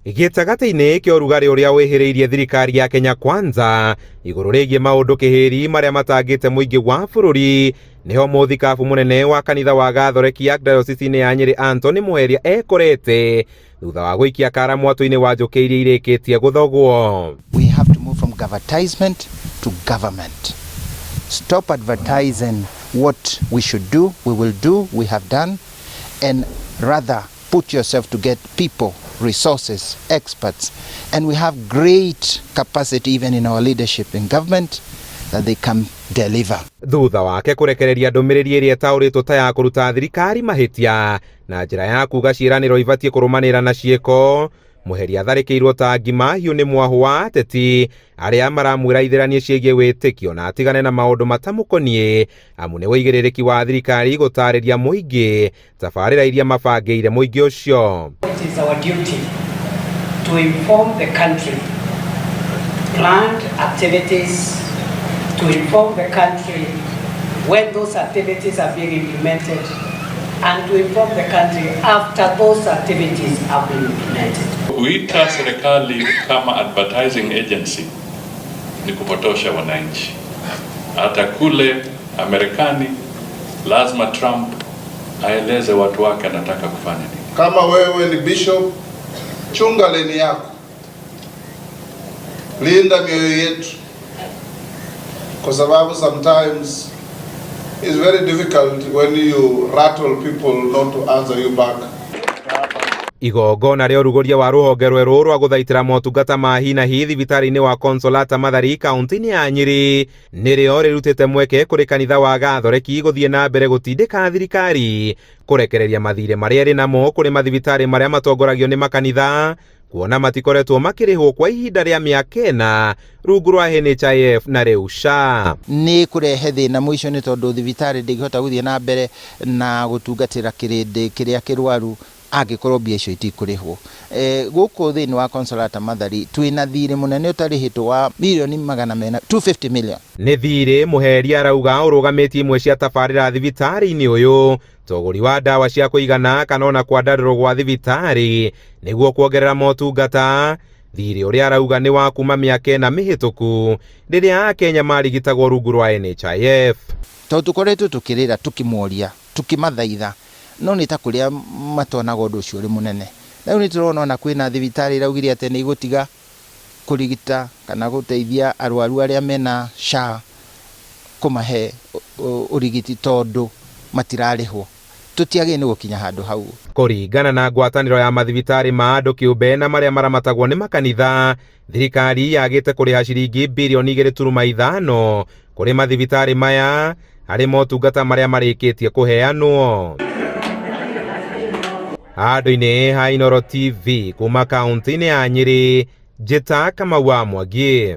Gĩtagata-inĩ kĩa ũrugarĩ ũrĩa wĩhĩrĩirie thirikari ya Kenya Kwanza igũrũ rĩgiĩ maũndũ kĩhĩri marĩa matangĩte mũingĩ wa bũrũri, nĩho mũthikabu mũnene wa kanitha wa Gathoreki ya Diocese-inĩ ya Nyeri Anthony Muheria ekorete thutha wa gũikia kara mwatũ-inĩ wa njũkĩ iria irĩkĩtie gũthogwo. We have to move from advertisement to government. Stop advertising what we should do, we will do, we have done, and rather put yourself to get people, resources, experts, and we have great capacity even in our leadership in government that they can deliver. Thutha wake kũrekereria ndũmĩrĩri ĩrĩa ĩtaũrĩtwo ta ya kũruta thirikari mahĩtia na njĩra ya kuga ciĩranĩro ibatiĩ kũrũmanĩrĩra na ciĩko, Muheria atharĩkĩirwo ta ngima hiũ nĩ mwahu wa ateti arĩa maramwĩra ithĩranie ciĩgiĩ wĩtĩkio na atigane na maũndũ matamũkoniĩ, amu nĩ wĩigĩrĩrĩki wa thirikari gũtarĩria mũingĩ tabarĩra iria mabangĩire mũingĩ ũcio. It is our duty to inform the country planned activities, to inform the country when those activities are being implemented, and to inform the country after those activities have been implemented. Kuita serikali kama advertising agency ni kupotosha wananchi. Hata kule Amerikani lazima Trump aeleze watu wake anataka kufanya nini. Kama wewe ni bishop, chunga leni yako, linda mioyo yetu, kwa sababu sometimes it's very difficult when you rattle people not to answer you back. Igongona rĩa ũrugũria wa rũhonge rwerũ rwa gũthaitĩra motungata ma hi na hi thibitarĩ-inĩ wa Consolata Mathari kaunti-inĩ ya Nyeri nĩrĩo rĩrutĩte mweke kũrĩ kanitha wa Gathoreki gũthiĩ na mbere gũtindĩka thirikari kũrekereria mathirĩ marĩa ĩrĩ namo kũrĩ mathibitarĩ marĩa matongoragio nĩ makanitha, kuona matikoretwo makĩrĩhwo kwa ihinda rĩa mĩaka 4 rungu rwa NHIF na rĩu SHA. Nĩ kũrehe thĩna mũico nĩ tondũ thibitarĩ ndĩngĩhota gũthiĩ na mbere na gũtungatĩra kĩrĩndĩ kĩrĩa kĩrwaru angĩkorwo mbia icio itikũrĩhwo. Gũkũ thĩinĩ wa Consolata Mathari twĩna thirĩ mũnene ũtarĩhĩtwo wa mirioni 250 million. Nĩ thirĩ Muheria arauga ũrũgamĩtie imwe cia tabarĩra thibitarĩ-inĩ ũyũ, togũri wa ndawa cia kũigana kana ona kwandarĩrwo gwa thibitarĩ nĩguo kuongerera motungata, thirĩ ũrĩa arauga nĩ wa kuma mĩaka 4 mĩhĩtũku rĩrĩa Akenya marigitagwo rungu rwa NHIF. Tondũ tũkoretwo tũkĩrĩra tũkĩmoria tũkĩmathaitha, no nĩ ta kũrĩa matonaga ũndũ ũcio ũrĩ mũnene. Rĩu nĩ tũrona ona kwĩna thibitarĩ iraugire atĩ nĩ igũtiga kũrigita kana gũteithia arwaru arĩa mena SHA kũmahe ũrigiti tondũ matirarĩhwo. Tũtiagĩrĩirwo nĩ gũkinya handũ hau. Kũringana na ngwatanĩro ya mathibitarĩ ma andũ kĩũmbe na marĩa maramatagwo nĩ makanitha, thirikari yagĩte kũrĩha ciringi birioni 2.5 kũrĩ mathibitarĩ maya harĩ motungata marĩa marĩkĩtie kũheanwo. Handũ-inĩ ha Inooro TV kuma kaunti-inĩ ya Nyeri, Njĩta Kamau wa Mwangi.